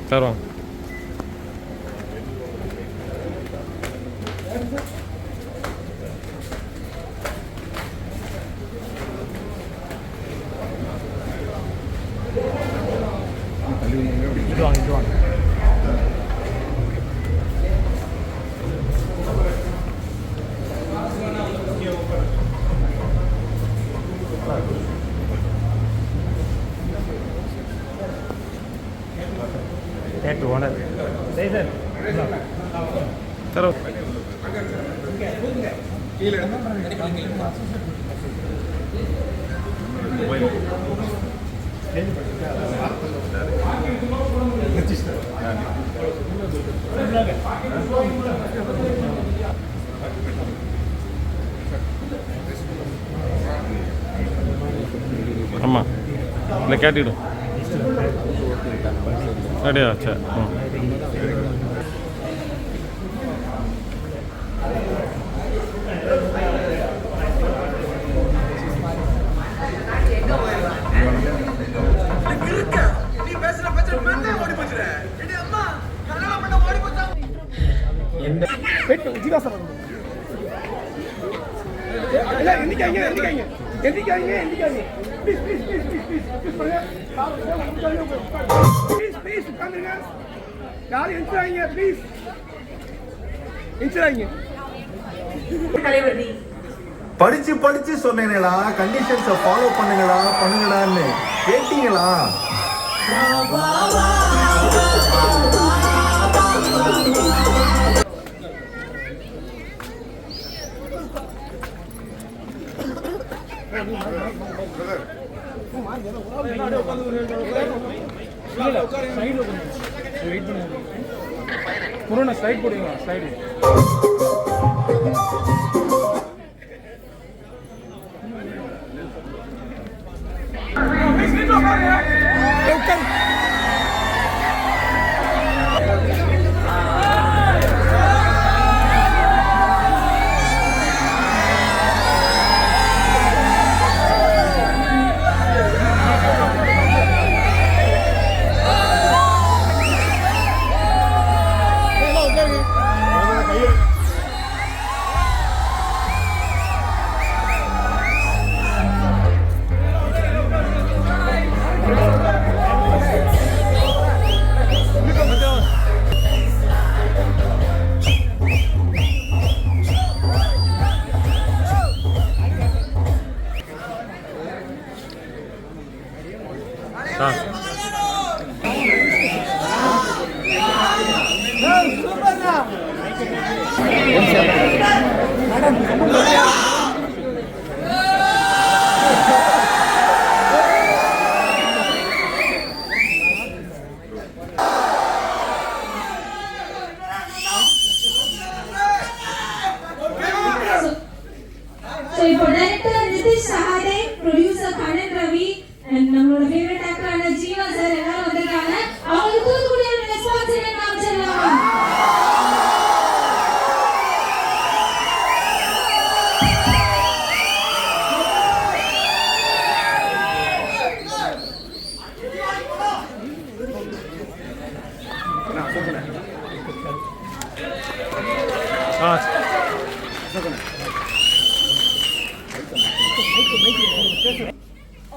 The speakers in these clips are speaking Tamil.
தருவாங்க. தேட்டர் ஓனர் தர ஆமாம் இல்லை கேட்டுக்கிடும் அப்படியா? சரி. படிச்சு படிச்சு சொன்னீங்களா, கண்டிஷன்ஸை ஃபாலோ பண்ணுங்களான்னு கேட்டீங்களா? புரோனா ஸ்லைட் போடுங்க, slide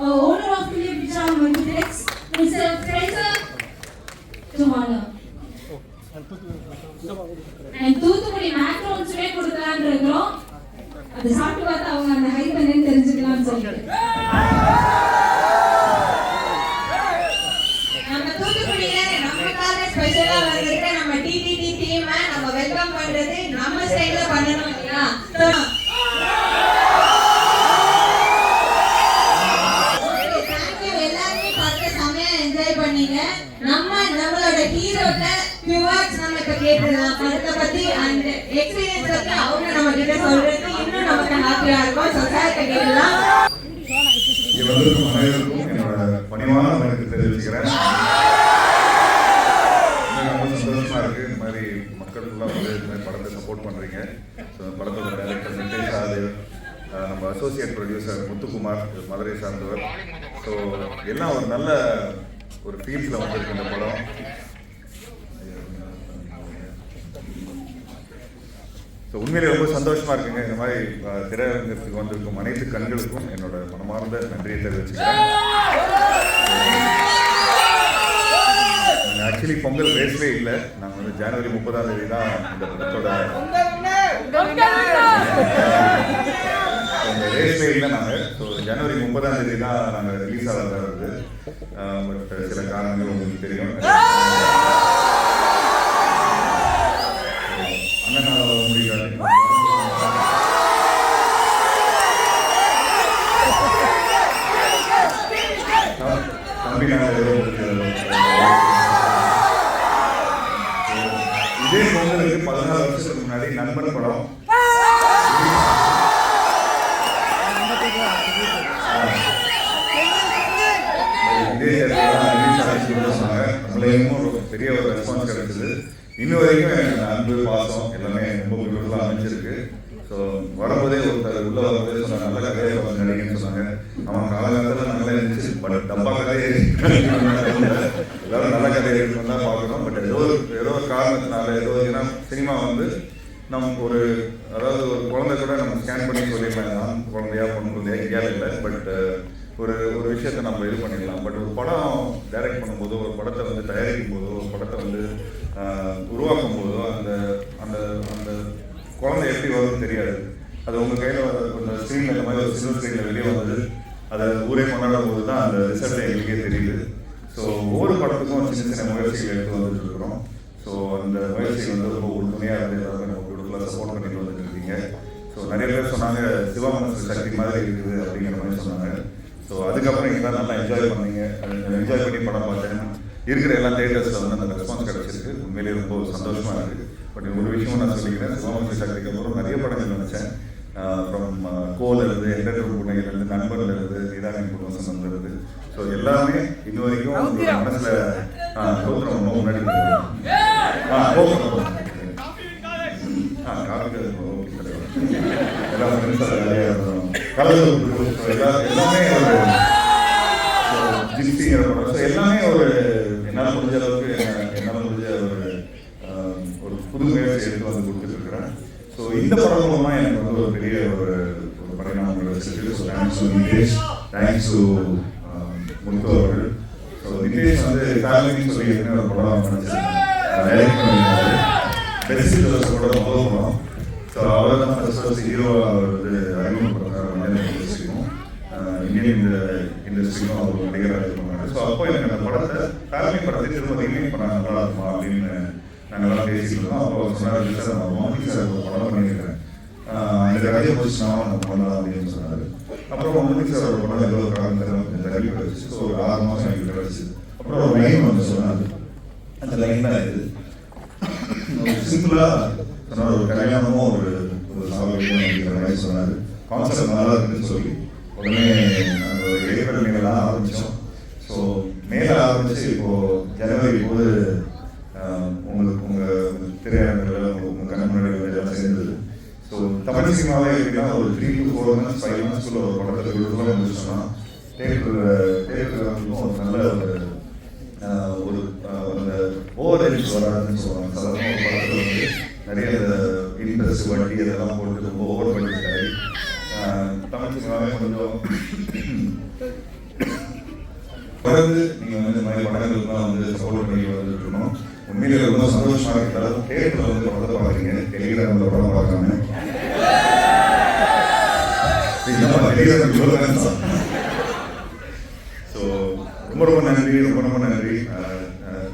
owner of Philip John Multiplex, Mr. Fraser Tumana. And Thoothukudi மேக்ரோன்ஸ்வே கொடுக்கலாம்னு இருக்கோம். அது சாப்பிட்டு பார்த்தா அவங்க அந்த ஹைப் என்னன்னு தெரிஞ்சுக்கலாம்னு சொல்லிட்டு. நம்ம தூத்துக்குடியில நமக்காக ஸ்பெஷலா வந்திருக்க நம்ம டிடிடி டீம் நம்ம வெல்கம் பண்றது நம்ம ஸ்டைல்ல பண்ணணும் இல்லையா? நம்மளோட ஹீரோட்ட பியூவர்ஸ் நம்ம இப்ப கேட்கலாம். படத்தை பத்தி அந்த எக்ஸ்பீரியன்ஸ் பத்தி அவங்க நம்ம கிட்ட சொல்றது இன்னும் நமக்கு ஹாப்பியா இருக்கும். சொசைட்டி கேட்கலாம். இவருக்கும் அனைவருக்கும் என்னோட பணிவான வணக்கத்தை தெரிவிச்சுக்கிறேன். ரொம்ப சந்தோஷமா இருக்கு. இந்த மாதிரி மக்களுக்குலாம் வந்து இந்த மாதிரி படத்தை சப்போர்ட் பண்றீங்க. படத்தோட டைரக்டர் நிதேஷ் சாதேவ், நம்ம அசோசியேட் ப்ரொடியூசர் முத்துக்குமார், மதுரை சார்ந்தவர். ஸோ எல்லாம் ஒரு நல்ல ஒரு ஃபீல்ஸில் வந்திருக்கு இந்த படம். ஸோ உண்மையிலே ரொம்ப சந்தோஷமாக இருக்குங்க. இந்த மாதிரி திரையரங்கத்துக்கு வந்திருக்கும் அனைத்து கண்களுக்கும் என்னோட மனமார்ந்த நன்றியை தெரிவிச்சுக்கிறேன். ஆக்சுவலி பொங்கல் ரேஸ்லே இல்லை, நாங்கள் வந்து ஜனவரி 30ஆம் தேதி தான் இந்த படத்தோட ரேஸ்லே இல்லை நாங்கள். ஸோ ஜனவரி 30ஆம் தேதி தான் நாங்கள் ரிலீஸ் ஆக வருது. பட் சில காரணங்கள் உங்களுக்கு தெரியும். அண்ணனால் முடியாது. இதே பொங்கலுக்கு 14 வருஷத்துக்கு முன்னாடி நண்பன் படம் பெரிய ஒரு ரெஸ்பான்ஸ் கிடைச்சது. இன்னும் வரைக்கும் எனக்கு அன்பு பாசம் எல்லாமே ரொம்ப பியூட்டிஃபுல்லாக அமைஞ்சிருக்கு. ஸோ வரும்போதே ஒருத்தர் உள்ள வரும்போதே சொன்ன நல்ல கதையை பார்த்து நடிகன்னு சொன்னாங்க. அவன் காலகாலத்தில் நல்லா இருந்துச்சு, பட் டப்பா கதையே எல்லாரும் நல்ல கதையை இருக்குன்னு தான் பார்க்கணும். பட் ஏதோ ஒரு காரணத்தினால ஏன்னா சினிமா வந்து நமக்கு ஒரு அதாவது ஒரு குழந்தை கூட நம்ம ஸ்கேன் பண்ணி சொல்லிடலாம், குழந்தையா பொண்ணு எங்கேயாவது இல்லை. பட் ஒரு விஷயத்தை நம்ம இது பண்ணிடலாம். பட் ஒரு படம் டைரக்ட் பண்ணும்போதோ, ஒரு படத்தை வந்து தயாரிக்கும் போதோ, ஒரு படத்தை வந்து உருவாக்கும் போதோ அந்த அந்த அந்த குழந்தை எப்படி வரும்னு தெரியாது. அது உங்கள் கையில் அந்த ஸ்க்ரீனில் இந்த மாதிரி ஒரு சில்வர் ஸ்க்ரீனில் வெளியே வந்தது, அதை ஊரே கொண்டாடும் போது தான் அந்த ரிசல்ட் எங்களுக்கே தெரியுது. ஸோ ஒவ்வொரு படத்துக்கும் சின்ன சின்ன முயற்சிகள் எடுத்து வந்துட்டு இருக்கிறோம். ஸோ அந்த முயற்சி வந்து ரொம்ப உறுதுணையாக இருந்து எல்லாருமே நம்ம வீட்டுக்குள்ள சப்போர்ட் பண்ணிட்டு வந்துட்டு இருக்கீங்க. ஸோ நிறைய பேர் சொன்னாங்க சிவமனசு சக்தி மாதிரி இருக்குது அப்படிங்கிற மாதிரி சொன்னாங்க. ஸோ அதுக்கப்புறம் எங்களால் நல்லா என்ஜாய் பண்ணீங்க. என்ஜாய் பண்ணி படம் பார்த்தேன். இருக்கிற எல்லா தேட்டர்ஸில் வந்து அந்த ரெஸ்பான்ஸ் கிடச்சிருக்கு. உண்மையிலேயே ரொம்ப சந்தோஷமாக இருக்குது. பட் ஒரு விஷயம் நான் சொல்லிக்கிறேன், சிவமனசு சக்திக்கு அப்புறம் நிறைய படங்கள் நினச்சேன். அப்புறம் கோலிருந்து, என்டர்டெயின் புனையிலிருந்து, நண்பர்லேருந்து, நீதானின் குடும்பம் இருந்து. ஸோ எல்லாமே இன்ன வரைக்கும் மனசில் கௌதரம் ரொம்ப முன்னாடி எல்லாமே ஜிப்சிங்கிற படம். ஸோ எல்லாமே ஒரு என்னால் முடிஞ்ச அளவுக்கு என்னால் முடிஞ்ச ஒரு புது முயற்சி எடுத்து வந்து கொடுத்துருக்குறேன். ஸோ இந்த படம் மூலமாக எனக்கு வந்து ஒரு பெரிய ஒரு பரிணாமம் கிடைச்சிருக்கு. So thanks to Nitesh, thanks to Muthu அவர்கள். ஸோ நிதேஷ் வந்து ஃபேமிலின்னு சொல்லி ஒரு படம் டைரக்ட் பண்ணியிருக்காரு. பெஸ்ட் கூட முதல் படம். ஸோ அவர் தான் ஃபர்ஸ்ட் ஹீரோவாக அவர் வந்து அறிமுகப்படுறாரு மலையாள இண்டஸ்ட்ரிக்கும் இந்தியன் இண்டஸ்ட்ரிக்கும் அவர் நடிகராக இருப்பாங்க. ஸோ அப்போ எனக்கு அந்த படத்தை ஃபேமிலி படத்தை திரும்ப ரீமேக் பண்ண நல்லா இருக்குமா அப்படின்னு நாங்கள்லாம் பேசிட்டு இருக்கோம். அப்போ சொன்னார், சார் நான் மோகி சார் ஒரு படம் பண்ணியிருக்கிறேன், இந்த கதையை முடிச்சுனா நம்ம பண்ணலாம் அப்படின்னு சொன்னார். அப்புறம் மோகி சார் ஒரு படம் ஏதோ ஒரு காரணத்தில் தள்ளி கிடச்சி. ஸோ ஒரு 6 மாதம் எனக்கு கிடச்சி. அப்புறம் ஒரு லைன் வந்து சொன்னார். அந்த லைன் தான் இது சிம்பிளாக சொன்னார். ஒரு கல்யாணமும் ஒரு சாவடியும் அப்படிங்கிற மாதிரி சொன்னார். கான்செப்ட் நல்லா இருக்குன்னு சொல்லி உடனே நாங்கள் ஒரு ஏப்ரல் மேலாம் ஆரம்பித்தோம். ஸோ மேலே ஆரம்பித்து இப்போது ஜனவரி போது உங்களுக்கு உங்கள் திரையரங்கில் உங்கள் கண் முன்னாடி எல்லாம் சேர்ந்தது. ஸோ தமிழ் சினிமாவே எப்படின்னா ஒரு 3 to 4 months 5 monthsக்குள்ள ஒரு படத்தை விழுதுலாம் முடிச்சோம்னா தேட்டரில் ஒரு நல்ல ஒரு அந்த ஓவர் ஹெல்ஸ் வராதுன்னு சொல்லுவாங்க. சாதாரண ஒரு படத்தில் வந்து நிறைய இன்ட்ரெஸ்ட் வட்டி அதெல்லாம் போட்டு ரொம்ப ஓவர் பண்ணிட்டாரு. தமிழ் சினிமாவே கொஞ்சம் தொடர்ந்து நீங்கள் வந்து இந்த மாதிரி படங்களுக்குலாம் வந்து சப்போர்ட் பண்ணி வந்துட்டு இருக்கணும். உண்மையிலே ரொம்ப சந்தோஷமாக இருந்தாலும் தேட்டரில் வந்து படத்தை பார்க்குறீங்க, டெலிகிராமில் படம் பார்க்காம ஸோ ரொம்ப நன்றி, ரொம்ப நன்றி.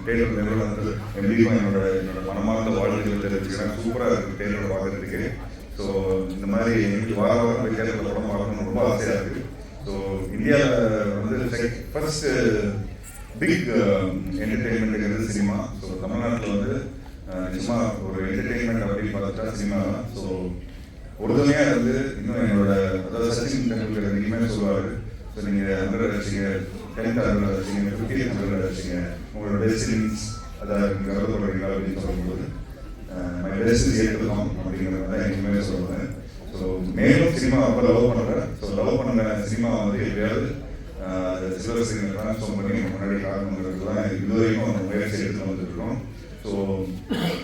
தேட்டர் நிறுவனத்தில் எப்படியும் என்னோட மனமார்ந்த வாழ்க்கைகளை தெரிவிச்சுக்கிறேன். சூப்பராக இருக்குது தேட்டரில் பார்க்கறதுக்கு. ஸோ இந்த மாதிரி எங்களுக்கு வாரம் போய் தேட்டரில் படம் பார்க்கணும்னு ரொம்ப ஆசையாக இருக்குது. ஸோ இந்தியாவில் வந்து ஃபர்ஸ்ட் பிக் என்டர்டெயின்மெண்ட்டுங்கிறது சினிமா. ஸோ தமிழ்நாட்டில் வந்து சும்மா ஒரு என்டர்டெயின்மெண்ட் அப்படின்னு பார்த்துட்டா சினிமா தான். ஸோ உறுதுணையாக இருந்து இன்னும் என்னோட அதாவது சச்சின் டெண்டுல்கர் அதிகமாக சொல்லுவார். ஸோ நீங்கள் 100 அடிச்சிங்க, 10th 100 அடிச்சிங்க, 50th 100 அடிச்சிங்க, உங்களோட டெஸ்டினிஸ் அதாவது நீங்கள் கருதப்படுறீங்களா அப்படின்னு சொல்லும்போது my best is yet to come அப்படிங்கிறது தான் எங்கேயுமே சொல்லுவேன். ஸோ மேலும் சினிமா ரொம்ப லவ் பண்ணுறேன். ஸோ லவ் பண்ண சினிமா வந்து எப்படியாவது சில்வர் ஸ்க்ரீனில் ட்ரான்ஸ்ஃபார்ம் பண்ணி முன்னாடி காரணங்கிறது தான் இதுவரைக்கும் முயற்சி எடுத்து வந்துருக்கோம். ஸோ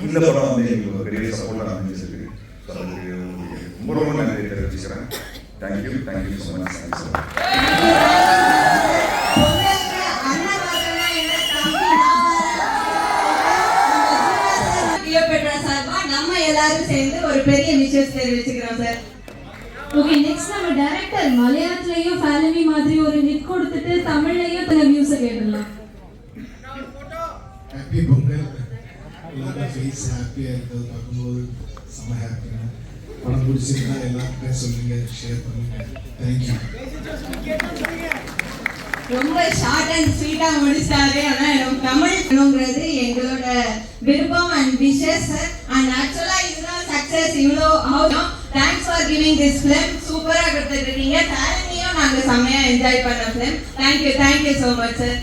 இந்த படம் வந்து எங்களுக்கு ஒரு பெரிய சப்போர்ட்டாக அமைஞ்சிருக்கு. ஸோ அதுக்கு ரொம்ப ரொம்ப நன்றி தெரிவிச்சுக்கிறேன். Thank you so much. நம்ம எல்லாரும் சேர்ந்து ஒரு பெரிய விஷயம் தெரிவிச்சுக்கிறோம் சார். ஓகே, நெக்ஸ்ட் நம்ம டைரக்டர் மலையாளத்திலயும் ஃபேலமி மாதிரி ஒரு ஹிட் கொடுத்துட்டு தமிழ்லயும் தன வியூஸ் கேட்கலாம். ஹாப்பி பொங்கல். எல்லாரும் ஃபேஸ் ஹாப்பியா இருக்கிறது பார்க்கும்போது செம ஹாப்பியா. படம் பிடிச்சிருந்தா எல்லாருமே சொல்லுங்க, ஷேர் பண்ணுங்க. தேங்க்யூ. ரொம்ப ஷார்ட் அண்ட் ஸ்வீட்டா முடிச்சாரு. ஆனா எனக்கு தமிழ்ங்கிறது எங்களோட விருப்பம் அண்ட் விஷஸ் அண்ட் ஆக்சுவலா இதுதான் சக்சஸ். இவ்வளோ thanks for giving this film. சூப்பரா கொடுத்துருக்கீங்க. ஃபேமிலியும் நாங்க செம்மையா என்ஜாய் பண்ண film. Thank you so much sir.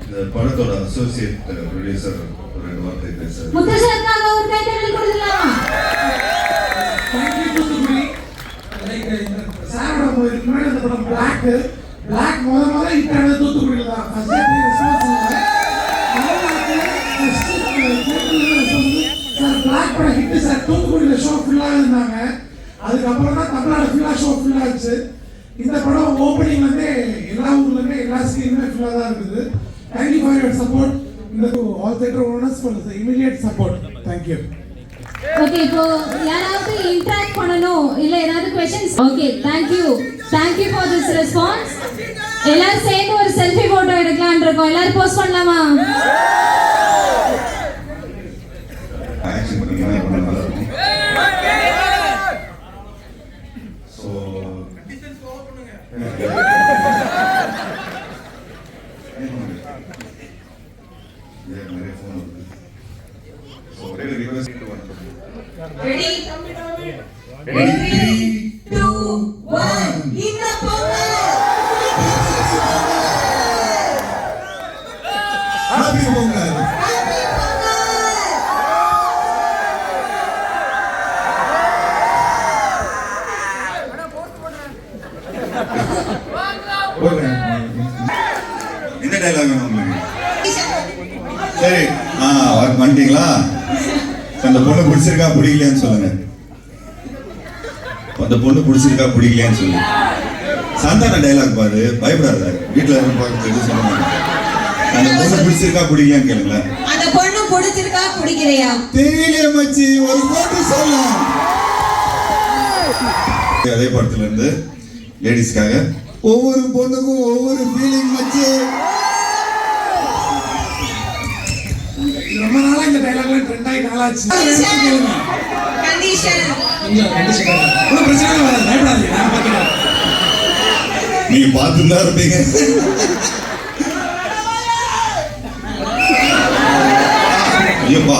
இந்த படத்தோட அசோசியேட் ப்ரொடியூசர் ஒரு 2 வார்த்தை பேசுறாரு. முத்தசர்க்காக ஒரு கைத்தட்டல் கொடுத்துடலாமா? தேங்க்யூ தூத்துக்குடி. சாரோட இதுக்கு முன்னாடி அந்த படம் பிளாக் முதல்ல ஹிட் ஆனது தூத்துக்குடியில தான். ஃபர்ஸ்ட் டே ரெஸ்பான்ஸ் இல்லை. சார் பிளாக் படம் ஹிட் சார். தூத்துக்குடியில ஷோ ஃபுல்லாக இருந்தாங்க. அதுக்கப்புறம் தான் தமிழ்நாடு ஃபுல்லாக ஷோ ஃபுல்லாக இருந்துச்சு. இந்த படம் ஓப்பனிங்ல இருந்தே எல்லா ஊர்லயுமே எல்லா ஸ்கிரீனுமே ஃபுல்லாக தான் இருக்குது. Thank you for your support. இந்த all theatre owners for the immediate support. Thank you. Okay, இப்போ யாராவது இன்டராக்ட் பண்ணனும் இல்ல ஏதாவது questions? Okay, thank you for this response. எல்லாரும் சேர்ந்து ஒரு செல்ஃபி போட்டோ எடுக்கலாம்னு இருக்கோம். எல்லாரும் போஸ்ட் பண்ணலாமா? ஆக்ஷன் பண்ணீங்கன்னா ரொம்ப நல்லா இருக்கும். ஸோ நிறைய ஃபோன் வருது. ஸோ ஒரே ரிக்வெஸ்ட் ரெடி 3 2 1 இந்த பொங்கல். ஹாப்பி பொங்கல். இந்த டைலாக் வேணும் உங்களுக்கு? சரி, வந்துட்டீங்களா? அந்த பொண்ணு பிடிச்சிருக்கா பிடிக்கலையான்னு சொல்லுங்க. அந்த பொண்ணு பிடிச்சிருக்கா பிடிக்கலையான்னு சொல்லுங்க. சாந்தான டைலாக் பாரு, பயப்படாத. வீட்டுல பார்த்து சொல்ல மாட்டேன். அந்த பொண்ணு பிடிச்சிருக்கா பிடிக்கலையான்னு கேளுங்களேன். அந்த பொண்ணு பிடிச்சிருக்கா பிடிக்கலையா தெரியலையே மச்சி, ஒரு போட்டு சொல்லலாம். அதே படத்துல இருந்து லேடிஸ்க்காக ஒவ்வொரு பொண்ணுக்கும் ஒவ்வொரு ஃபீலிங் மச்சி. ரொம்ப நாளா இந்த டைலாக்ல ட்ரெண்ட் ஆகி நாளாச்சு. கண்டிஷன் ஒன்றும் பிரச்சனை வராது, பயப்படாதீங்க. நான் பார்த்துக்கிறேன். நீங்க பார்த்துட்டு தான் இருப்பீங்க. ஐயோப்பா,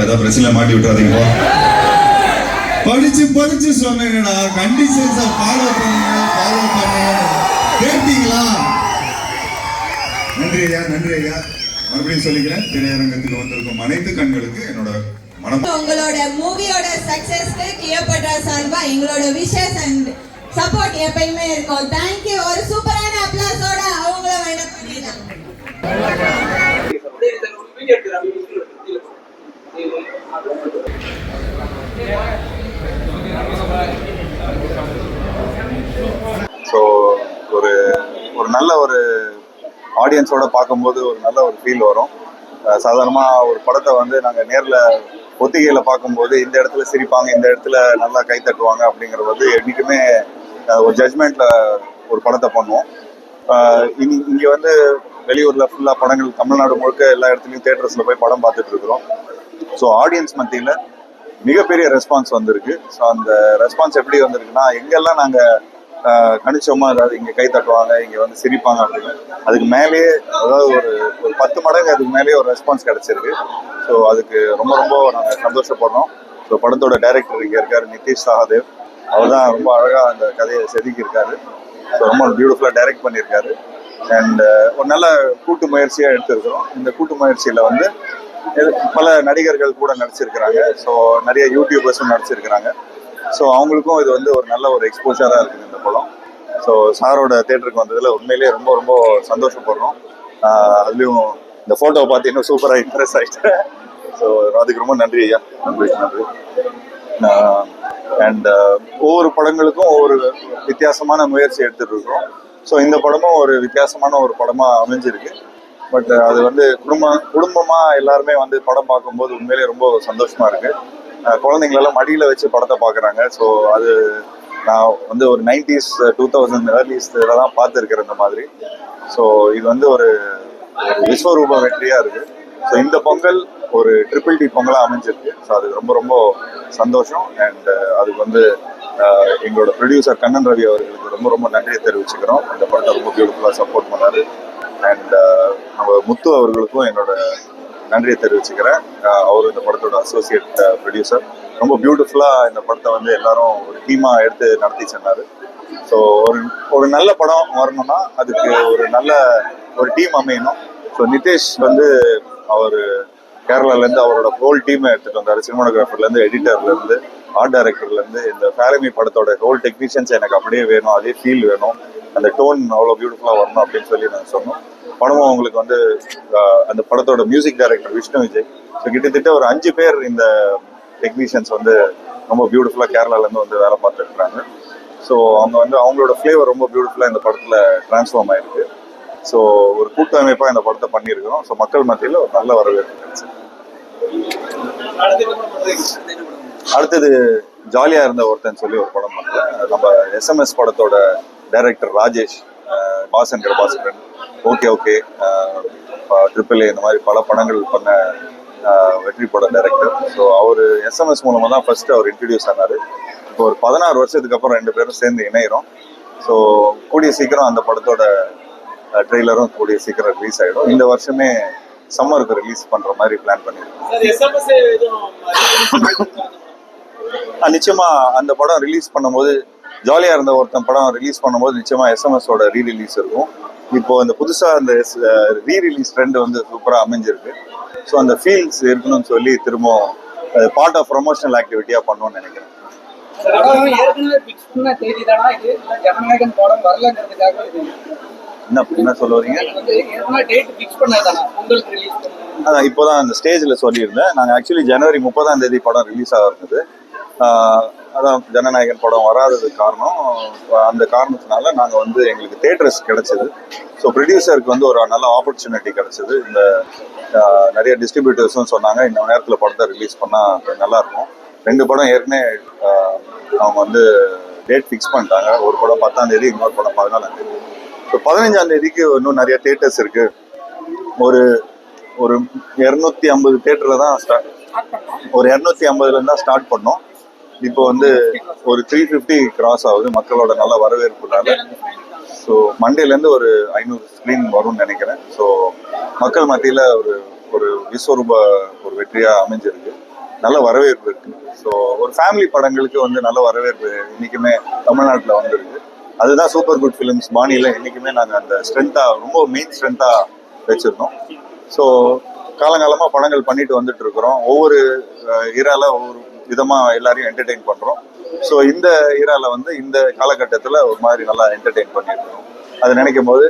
ஏதாவது பிரச்சனை மாட்டி விட்டுறாதீங்கப்பா. படிச்சு சொன்னேங்கடா, கண்டிஷன்ஸை ஃபாலோ பண்ணுங்க கேட்டீங்களா? நன்றி ஐயா. மறுபடியும் சொல்லிக்கிறேன், திரையரங்கத்துக்கு வந்திருக்கும் அனைத்து கண்களுக்கு என்னோட மனம். உங்களோட மூவியோட சக்சஸ்க்கு கிளியோபாட்ரா சார்பா எங்களோட விஷஸ் அண்ட் சப்போர்ட் எப்பயுமே இருக்கும். தேங்க்யூ. ஒரு சூப்பரான அப்ளாஸோட அவங்கள வேணும் பண்ணிடலாம். ஸோ ஒரு நல்ல ஒரு ஆடியன்ஸோட பார்க்கும்போது ஒரு நல்ல ஒரு ஃபீல் வரும். சாதாரணமாக ஒரு படத்தை வந்து நாங்கள் நேரில் ஒத்திகையில் பார்க்கும்போது இந்த இடத்துல சிரிப்பாங்க, இந்த இடத்துல நல்லா கை தட்டுவாங்க அப்படிங்கிறது வந்து என்றைக்குமே ஒரு ஜட்ஜ்மெண்ட்டில் ஒரு படத்தை பண்ணுவோம். இங்கே வந்து வெளியூரில் ஃபுல்லாக படங்கள் தமிழ்நாடு முழுக்க எல்லா இடத்துலையும் தியேட்டர்ஸில் போய் படம் பார்த்துட்டு இருக்கிறோம். ஸோ ஆடியன்ஸ் மத்தியில் மிகப்பெரிய ரெஸ்பான்ஸ் வந்திருக்கு. ஸோ அந்த ரெஸ்பான்ஸ் எப்படி வந்திருக்குன்னா, எங்கெல்லாம் நாங்கள் கணிச்சோமா, அதாவது இங்கே கை தட்டுவாங்க, இங்கே வந்து சிரிப்பாங்க அப்படின்னு, அதுக்கு மேலேயே அதாவது ஒரு 10 மடங்கு அதுக்கு மேலேயே ஒரு ரெஸ்பான்ஸ் கிடைச்சிருக்கு. ஸோ அதுக்கு ரொம்ப நாங்கள் சந்தோஷப்படுறோம். ஸோ படத்தோட டைரக்டர் இங்கே இருக்கார், நிதிஷ் சகாதேவ். அவர் தான் ரொம்ப அழகாக அந்த கதையை செதுக்கியிருக்காரு. ஸோ ரொம்ப பியூட்டிஃபுல்லாக டைரக்ட் பண்ணியிருக்காரு. அண்ட் ஒரு நல்ல கூட்டு முயற்சியாக எடுத்திருக்கிறோம். இந்த கூட்டு முயற்சியில் வந்து பல நடிகர்கள் கூட நடிச்சிருக்கிறாங்க. ஸோ நிறைய யூடியூபர்ஸும் நடிச்சிருக்கிறாங்க. ஸோ அவங்களுக்கும் இது வந்து ஒரு நல்ல ஒரு எக்ஸ்போஜராக இருக்குது இந்த படம். ஸோ சாரோட தேட்டருக்கு வந்ததில் உண்மையிலேயே ரொம்ப சந்தோஷப்படுறோம். அதுலேயும் இந்த ஃபோட்டோவை பார்த்து இன்னும் சூப்பராக இம்ப்ரெஸ் ஆகிட்டேன். ஸோ அதுக்கு ரொம்ப நன்றி ஐயா. நன்றி. அண்ட் ஒவ்வொரு படங்களுக்கும் ஒவ்வொரு வித்தியாசமான முயற்சி எடுத்துட்டு இருக்கோம். ஸோ இந்த படமும் ஒரு வித்தியாசமான ஒரு படமாக அமைஞ்சிருக்கு. பட் அது வந்து குடும்பமாக எல்லாருமே வந்து படம் பார்க்கும்போது உண்மையிலேயே ரொம்ப சந்தோஷமாக இருக்குது. குழந்தைங்களெல்லாம் மடியில் வச்சு படத்தை பார்க்குறாங்க. ஸோ அது நான் வந்து ஒரு 90s 2000 earlies இதெல்லாம் பார்த்துருக்கிறேன் இந்த மாதிரி. ஸோ இது வந்து ஒரு விஸ்வரூப வெற்றியாக இருக்குது. ஸோ இந்த பொங்கல் ஒரு ட்ரிபிள் டி பொங்கலாக அமைஞ்சிருக்கு. ஸோ அது ரொம்ப ரொம்ப சந்தோஷம். அண்ட் அதுக்கு வந்து எங்களோட ப்ரொடியூசர் கண்ணன் ரவி அவர்களுக்கு ரொம்ப ரொம்ப நன்றியை தெரிவிச்சுக்கிறோம். இந்த படத்தை ரொம்ப பியூட்டிஃபுல்லாக சப்போர்ட் பண்ணாரு. அண்ட் நம்ம முத்து அவர்களுக்கும் என்னோட நன்றியை தெரிவிச்சுக்கிறேன். அவர் இந்த படத்தோட அசோசியேட் ப்ரொடியூசர். ரொம்ப பியூட்டிஃபுல்லாக இந்த படத்தை வந்து எல்லாரும் ஒரு டீமாக எடுத்து நடத்தி சொன்னார். ஸோ ஒரு நல்ல படம் வரணும்னா அதுக்கு ஒரு டீம் அமையணும். ஸோ நிதேஷ் வந்து அவர் கேரளாலேருந்து அவரோட ஹோல் டீமை எடுத்துகிட்டு வந்தார். சினிமாட்டோகிராஃபர்லேருந்து, எடிட்டர்லேருந்து, ஆர்ட் டைரக்டர்லேருந்து. இந்த ஃபேலமி படத்தோட ஹோல் டெக்னீஷியன்ஸ் எனக்கு அப்படியே வேணும், அதே ஃபீல் வேணும், அந்த டோன் அவ்வளோ பியூட்டிஃபுல்லாக வரணும் அப்படின்னு சொல்லி நாங்கள் சொன்னோம். படமும் அவங்களுக்கு வந்து அந்த படத்தோட music director Vishnu Vijay. So கிட்டத்தட்ட ஒரு 5 பேர் இந்த டெக்னீஷியன்ஸ் வந்து ரொம்ப பியூட்டிஃபுல்லாக கேரளாலேருந்து வந்து வேலை பார்த்துருக்குறாங்க. ஸோ அவங்க வந்து அவங்களோட ஃப்ளேவர் ரொம்ப பியூட்டிஃபுல்லாக இந்த படத்தில் டிரான்ஸ்ஃபார்ம் ஆயிருக்கு. ஸோ ஒரு கூட்டமைப்பாக இந்த படத்தை பண்ணியிருக்கிறோம். ஸோ மக்கள் மத்தியில் ஒரு நல்ல வரவேற்பு கிடைச்சு. அடுத்தது ஜாலியாக இருந்த ஒருத்தன் சொல்லி ஒரு படம் பண்ணல. நம்ம SMS படத்தோட டைரக்டர் ராஜேஷ், பாசங்கர் பாஸ்கரன், ஓகே ட்ரிபிள் ஏ இந்த மாதிரி பல படங்கள் பண்ண வெற்றி பட டைரக்டர். ஸோ அவர் SMS மூலமாக தான் ஃபர்ஸ்ட் அவர் இன்ட்ரடியூஸ் ஆனார். இப்போ ஒரு 16 வருஷத்துக்கு அப்புறம் 2 பேரும் சேர்ந்து இணைகிறோம். ஸோ கூடிய சீக்கிரம் அந்த படத்தோட ட்ரெய்லரும் கூடிய சீக்கிரம் ரிலீஸ் ஆகிடும். இந்த வருஷமே சம்மருக்கு ரிலீஸ் பண்ணுற மாதிரி பிளான் பண்ணியிருக்கோம். நிச்சயமா அந்த படம் ரிலீஸ் பண்ணும்போது, ஜாலியாக இருந்த ஒருத்தன் படம் ரிலீஸ் பண்ணும்போது நிச்சயமா SMSோட ரீரிலீஸ் இருக்கும். இப்போ இந்த புதுசாக அந்த ரீரிலீஸ் ட்ரெண்ட் வந்து சூப்பராக அமைஞ்சிருக்கு. ஸோ அந்த ஃபீல்ஸ் இருக்கணும்னு சொல்லி திரும்ப பார்ட் ஆஃப் ப்ரொமோஷனல் ஆக்டிவிட்டியாக பண்ணணும்னு நினைக்கிறேன். என்ன சொல்ல வரீங்க? அதான் இப்போதான் அந்த ஸ்டேஜில் சொல்லியிருந்தேன். நாங்கள் ஆக்சுவலி ஜனவரி 30ஆம் தேதி படம் ரிலீஸ் ஆக இருந்தது. அதான் ஜனநாயகன் படம் வராததுக்கு காரணம். அந்த காரணத்தினால நாங்கள் வந்து எங்களுக்கு தேட்டர்ஸ் கிடைச்சது. ஸோ ப்ரொடியூசருக்கு வந்து ஒரு நல்ல ஆப்பர்ச்சுனிட்டி கிடைச்சது. இந்த நிறைய டிஸ்ட்ரிபியூட்டர்ஸும் சொன்னாங்க இந்த நேரத்தில் படத்தை ரிலீஸ் பண்ணால் நல்லாயிருக்கும். 2 படம் ஏற்கனவே அவங்க வந்து டேட் ஃபிக்ஸ் பண்ணிட்டாங்க. ஒரு படம் 10ஆம் தேதி, இன்னொரு படம் 14ஆம் தேதி. ஸோ 15ஆம் தேதிக்கு இன்னும் நிறைய தேட்டர்ஸ் இருக்கு. ஒரு 250 தேட்டரில் தான் ஒரு 250லேருந்து தான் ஸ்டார்ட் பண்ணோம். இப்போ வந்து ஒரு 350 கிராஸ் ஆகுது மக்களோட நல்ல வரவேற்புனால. ஸோ மண்டேலேருந்து ஒரு 500 ஸ்க்ரீன் வரும்னு நினைக்கிறேன். ஸோ மக்கள் மத்தியில் ஒரு விஸ்வரூப ஒரு வெற்றியாக அமைஞ்சிருக்கு. நல்ல வரவேற்பு இருக்கு. ஸோ ஒரு ஃபேமிலி படங்களுக்கு வந்து நல்ல வரவேற்பு இன்னைக்குமே தமிழ்நாட்டில் வந்துருக்கு. அதுதான் சூப்பர் குட் ஃபிலிம்ஸ் பாணியில் என்றைக்குமே நாங்கள் அந்த ஸ்ட்ரென்த்தாக ரொம்ப மெயின் ஸ்ட்ரென்த்தாக வச்சுருந்தோம். ஸோ காலங்காலமாக படங்கள் பண்ணிட்டு வந்துட்டு இருக்கிறோம். ஒவ்வொரு இரால ஒவ்வொரு விதமாக எல்லாரையும் என்டர்டெயின் பண்ணுறோம். ஸோ இந்த இரால வந்து இந்த காலகட்டத்தில் ஒரு மாதிரி நல்லா என்டர்டெயின் பண்ணியிருக்கிறோம். அது நினைக்கும் போது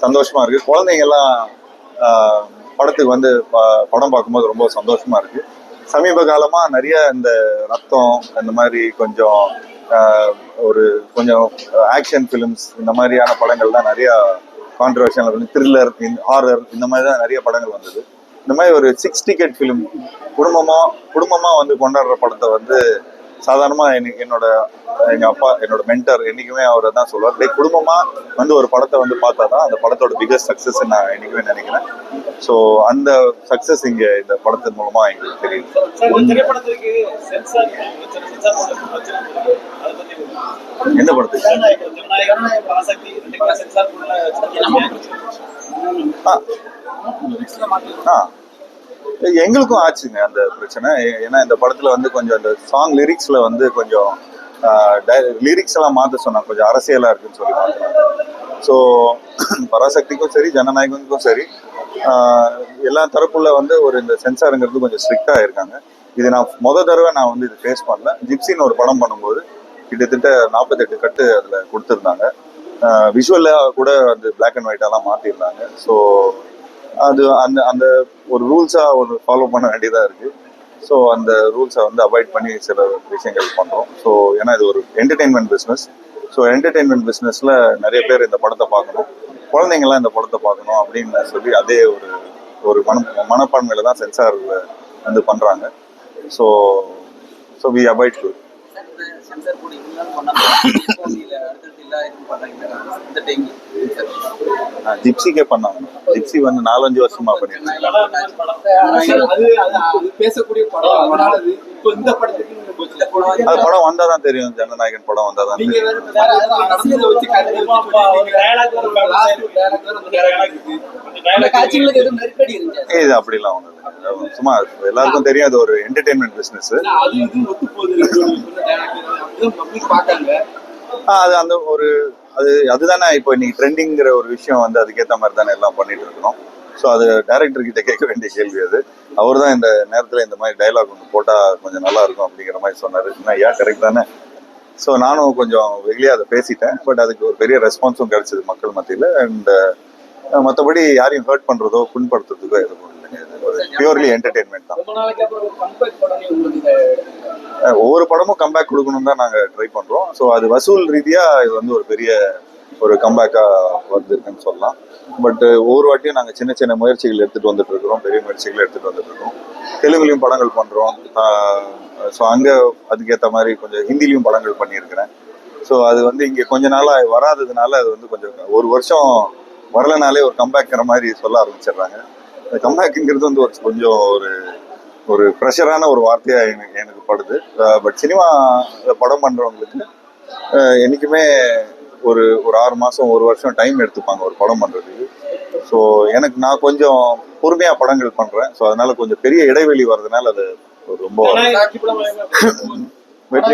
சந்தோஷமாக இருக்குது. குழந்தைங்கள்லாம் படத்துக்கு வந்து படம் பார்க்கும்போது ரொம்ப சந்தோஷமாக இருக்குது. சமீப காலமாக நிறைய இந்த ரத்தம் இந்த மாதிரி கொஞ்சம் ஆக்ஷன் ஃபிலிம்ஸ் இந்த மாதிரியான படங்கள் தான் நிறையா கான்ட்ரவர்ஷியல், த்ரில்லர், ஹாரர் இந்த மாதிரி தான் நிறைய படங்கள் வந்தது. இந்த மாதிரி ஒரு 6 டிக்கெட் ஃபிலிம் குடும்பமாக வந்து கொண்டாடுற படத்தை வந்து சாதாரணமாக எங்கள் அப்பா என்னோட மென்டர் என்றைக்குமே அவரை தான் சொல்லுவார், குடும்பமாக வந்து ஒரு படத்தை வந்து பார்த்தா தான் அந்த படத்தோட பிகஸ்ட் சக்ஸஸ் நான் என்றைக்குமே நினைக்கிறேன். ஸோ அந்த சக்ஸஸ் இங்கே இந்த படத்தின் மூலமாக எங்களுக்கு தெரியுது. எந்த படத்துக்கு? எங்களுக்கும் ஆச்சுங்க அந்த பிரச்சனை. ஏன்னா இந்த படத்துல வந்து கொஞ்சம் அந்த சாங் லிரிக்ஸ்ல வந்து கொஞ்சம் லிரிக்ஸ் எல்லாம் மாற்ற சொன்னாங்க, கொஞ்சம் அரசியலா இருக்குன்னு சொல்லி மாற்றினாங்க. ஸோ பராசக்திக்கும் சரி ஜனநாயகனுக்கும் சரி எல்லா தரப்புல வந்து இந்த சென்சாருங்கிறது கொஞ்சம் ஸ்ட்ரிக்டா இருக்காங்க. இது நான் தடவை நான் வந்து இது ஃபேஸ் பண்ணல. ஜிப்சின்னு ஒரு படம் பண்ணும்போது கிட்டத்தட்ட 48 கட்டு அதுல கொடுத்துருந்தாங்க. விஷுவலாக கூட அந்த பிளாக் அண்ட் ஒயிட்டெல்லாம் மாற்றிருந்தாங்க. ஸோ அது அந்த ஒரு ரூல்ஸாக ஃபாலோ பண்ண வேண்டியதாக இருக்குது. ஸோ அந்த ரூல்ஸை வந்து அவாய்ட் பண்ணி சில விஷயங்கள் பண்ணுறோம். ஸோ ஏன்னா இது ஒரு என்டர்டெயின்மெண்ட் பிஸ்னஸ். ஸோ என்டர்டெயின்மெண்ட் பிஸ்னஸில் நிறைய பேர் இந்த படத்தை பார்க்கணும், குழந்தைங்கள்லாம் இந்த படத்தை பார்க்கணும் அப்படின்னு சொல்லி அதே ஒரு மனப்பான்மையில் தான் சென்சார் வந்து பண்ணுறாங்க. ஸோ வி அவாய்ட் டு ஜிப்சிக்கே பண்ணாங்க. ஜிப்சி வந்து 4-5 வருஷமா பண்ணிட்டு அது படம் வந்தாதான் தெரியும். ஜனநாயகன் படம் வந்தாதான் இது அப்படிலாம் ஒண்ணு இல்லை. சும்மா எல்லாருக்கும் தெரியும் அது ஒரு என்டர்டெயின்மெண்ட் பிசினஸ். அது அந்த ஒரு அதுதானே இப்போ இன்னைக்கு ட்ரெண்டிங்கிற ஒரு விஷயம் வந்து அதுக்கேற்ற மாதிரி தானே எல்லாம் பண்ணிட்டு இருக்கணும். ஸோ அது டைரக்டர் கிட்ட கேட்க வேண்டிய கேள்வி அது. அவர் தான் இந்த நேரத்தில் இந்த மாதிரி டைலாக் ஒன்று போட்டால் கொஞ்சம் நல்லா இருக்கும் அப்படிங்கிற மாதிரி சொன்னார். ஏன் கரெக்ட் தானே. ஸோ நானும் கொஞ்சம் வெளியே அதை பேசிட்டேன். பட் அதுக்கு ஒரு பெரிய ரெஸ்பான்ஸும் கிடைச்சது மக்கள் மத்தியில். அண்ட் மற்றபடி யாரையும் ஹர்ட் பண்ணுறதோ புண்படுத்துறதுக்கோ எதுவும் இல்லைங்க. ஒரு பியூர்லி என்டர்டெயின்மெண்ட் தான். ஒவ்வொரு படமும் கம்பேக் கொடுக்கணும் தான் நாங்கள் ட்ரை பண்ணுறோம். ஸோ அது வசூல் ரீதியாக இது வந்து ஒரு பெரிய ஒரு கம்பேக்காக வந்திருக்குன்னு சொல்லலாம். பட் ஒவ்வொரு வாட்டியும் நாங்கள் சின்ன சின்ன முயற்சிகள் எடுத்துகிட்டு வந்துட்டு இருக்கிறோம், பெரிய முயற்சிகள் எடுத்துகிட்டு வந்துட்டு இருக்கோம். தெலுங்குலையும் படங்கள் பண்ணுறோம். ஸோ அங்கே அதுக்கேற்ற மாதிரி கொஞ்சம் ஹிந்திலையும் படங்கள் பண்ணியிருக்கிறேன். ஸோ அது வந்து இங்கே கொஞ்ச நாளாக வராததுனால அது வந்து கொஞ்சம் ஒரு வருஷம் வரலனாலே ஒரு கம்பேக்கிற மாதிரி சொல்ல ஆரம்பிச்சிடுறாங்க. அந்த கம்பேக்குங்கிறது வந்து கொஞ்சம் ஒரு ப்ரெஷரான ஒரு வார்த்தையாக எனக்கு படுது. பட் சினிமா படம் பண்ணுறவங்களுக்கு என்றைக்குமே ஒரு 6 மாதம் 1 வருஷம் டைம் எடுத்துப்பாங்க ஒரு படம் பண்ணுறதுக்கு. ஸோ நான் கொஞ்சம் பொறுமையாக படங்கள் பண்ணுறேன். ஸோ அதனால கொஞ்சம் பெரிய இடைவெளி வர்றதுனால அது ரொம்ப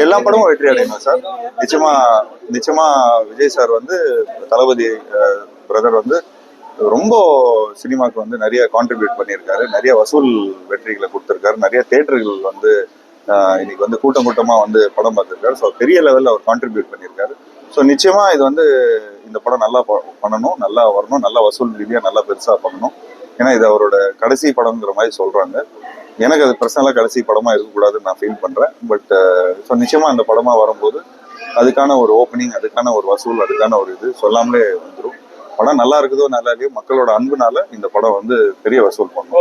எல்லா படமும் வெற்றி அடையணும் சார். நிச்சயமா விஜய் சார் வந்து தளபதி பிரதர் வந்து ரொம்ப சினிமாவுக்கு வந்து நிறைய கான்ட்ரிபியூட் பண்ணியிருக்காரு. நிறைய வசூல் வெற்றிகளை கொடுத்துருக்காரு. நிறைய தேட்டர்கள் வந்து இன்னைக்கு வந்து கூட்டமாக வந்து படம் பார்த்துருக்காரு. ஸோ பெரிய லெவலில் அவர் கான்ட்ரிபியூட் பண்ணியிருக்காரு. ஸோ நிச்சயமா இது வந்து இந்த படம் நல்லா பண்ணணும், நல்லா வரணும், நல்லா வசூல் ரீதியாக நல்லா பெருசாக பண்ணணும். ஏன்னா இது அவரோட கடைசி படம்ங்கிற மாதிரி சொல்றாங்க. எனக்கு அது பர்சனலாக கடைசி படமாக இருக்கக்கூடாதுன்னு நான் ஃபீல் பண்ணுறேன். பட் ஸோ நிச்சயமாக அந்த படமாக வரும்போது அதுக்கான ஒரு ஓப்பனிங், அதுக்கான ஒரு வசூல், அதுக்கான ஒரு இது சொல்லாமலே வந்துடும். படம் நல்லா இருக்குதோ நல்லா இல்லையோ மக்களோட அன்புனால இந்த படம் வந்து பெரிய வசூல் பண்ணும்.